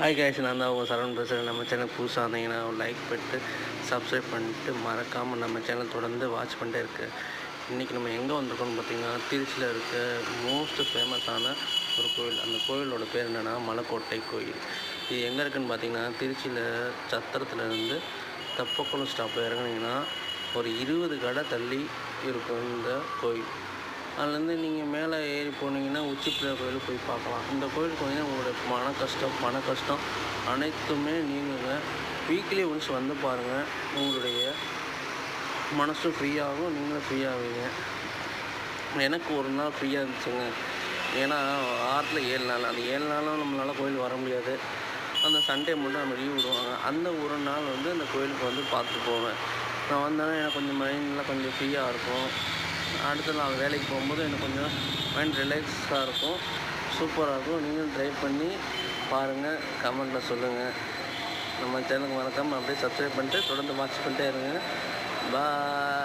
Hi guys, நான் தான் உங்கள் சரவணன் பேசுகிறேன். நம்ம சேனல் புதுசாக இருந்தீங்கன்னா ஒரு லைக் பண்ணிட்டு சப்ஸ்கிரைப் பண்ணிட்டு மறக்காமல் நம்ம சேனல் தொடர்ந்து வாட்ச் பண்ணிட்டே இருக்கு. இன்றைக்கி நம்ம எங்கே வந்திருக்கோம்னு பார்த்திங்கன்னா, திருச்சியில் இருக்க மோஸ்ட் ஃபேமஸான ஒரு கோயில். அந்த கோயிலோட பேர் என்னென்னா மலைக்கோட்டை கோயில். இது எங்கே இருக்குதுன்னு பார்த்திங்கன்னா, திருச்சியில் சத்திரத்துலேருந்து தெப்பக்குளம் ஸ்டாப்பில் இறங்குனீங்கன்னா ஒரு 20 கடை தள்ளி இருக்கும் இந்த கோயில். அதுலேருந்து நீங்கள் மேலே ஏறி போனீங்கன்னா உச்சிப்பிள்ளையார் கோயிலுக்கு போய் பார்க்கலாம். இந்த கோயிலுக்கு வந்து உங்களுடைய பண கஷ்டம் அனைத்துமே நீங்குங்க. வீக்லி ஒன்ஸ் வந்து பாருங்கள், உங்களுடைய மனசும் ஃப்ரீயாகும், நீங்களும் ஃப்ரீயாகுவீங்க. எனக்கு ஒரு நாள் ஃப்ரீயாக இருந்துச்சுங்க. ஏன்னா வாரத்தில் 7 நாள், அந்த 7 நாளும் நம்மளால் கோயில் வர முடியாது. அந்த சண்டே மட்டும் நம்ம லீவ் விடுவாங்க. அந்த ஒரு நாள் வந்து அந்த கோயிலுக்கு வந்து பார்த்துட்டு போவேன். நான் வந்தேன்னா எனக்கு கொஞ்சம் மைண்ட்லாம் கொஞ்சம் ஃப்ரீயாக இருக்கும். அடுத்த நாள் வேலைக்கு போகும்போது எனக்கு கொஞ்சம் மைண்ட் ரிலாக்ஸாக இருக்கும், சூப்பராக இருக்கும். நீங்களும் ட்ரை பண்ணி பாருங்கள், கமெண்ட்டில் சொல்லுங்கள். நம்ம சேனலுக்கு மறக்காமல் அப்படியே சப்ஸ்கிரைப் பண்ணிட்டு தொடர்ந்து வாட்ச் பண்ணிட்டே இருங்க. பாய்.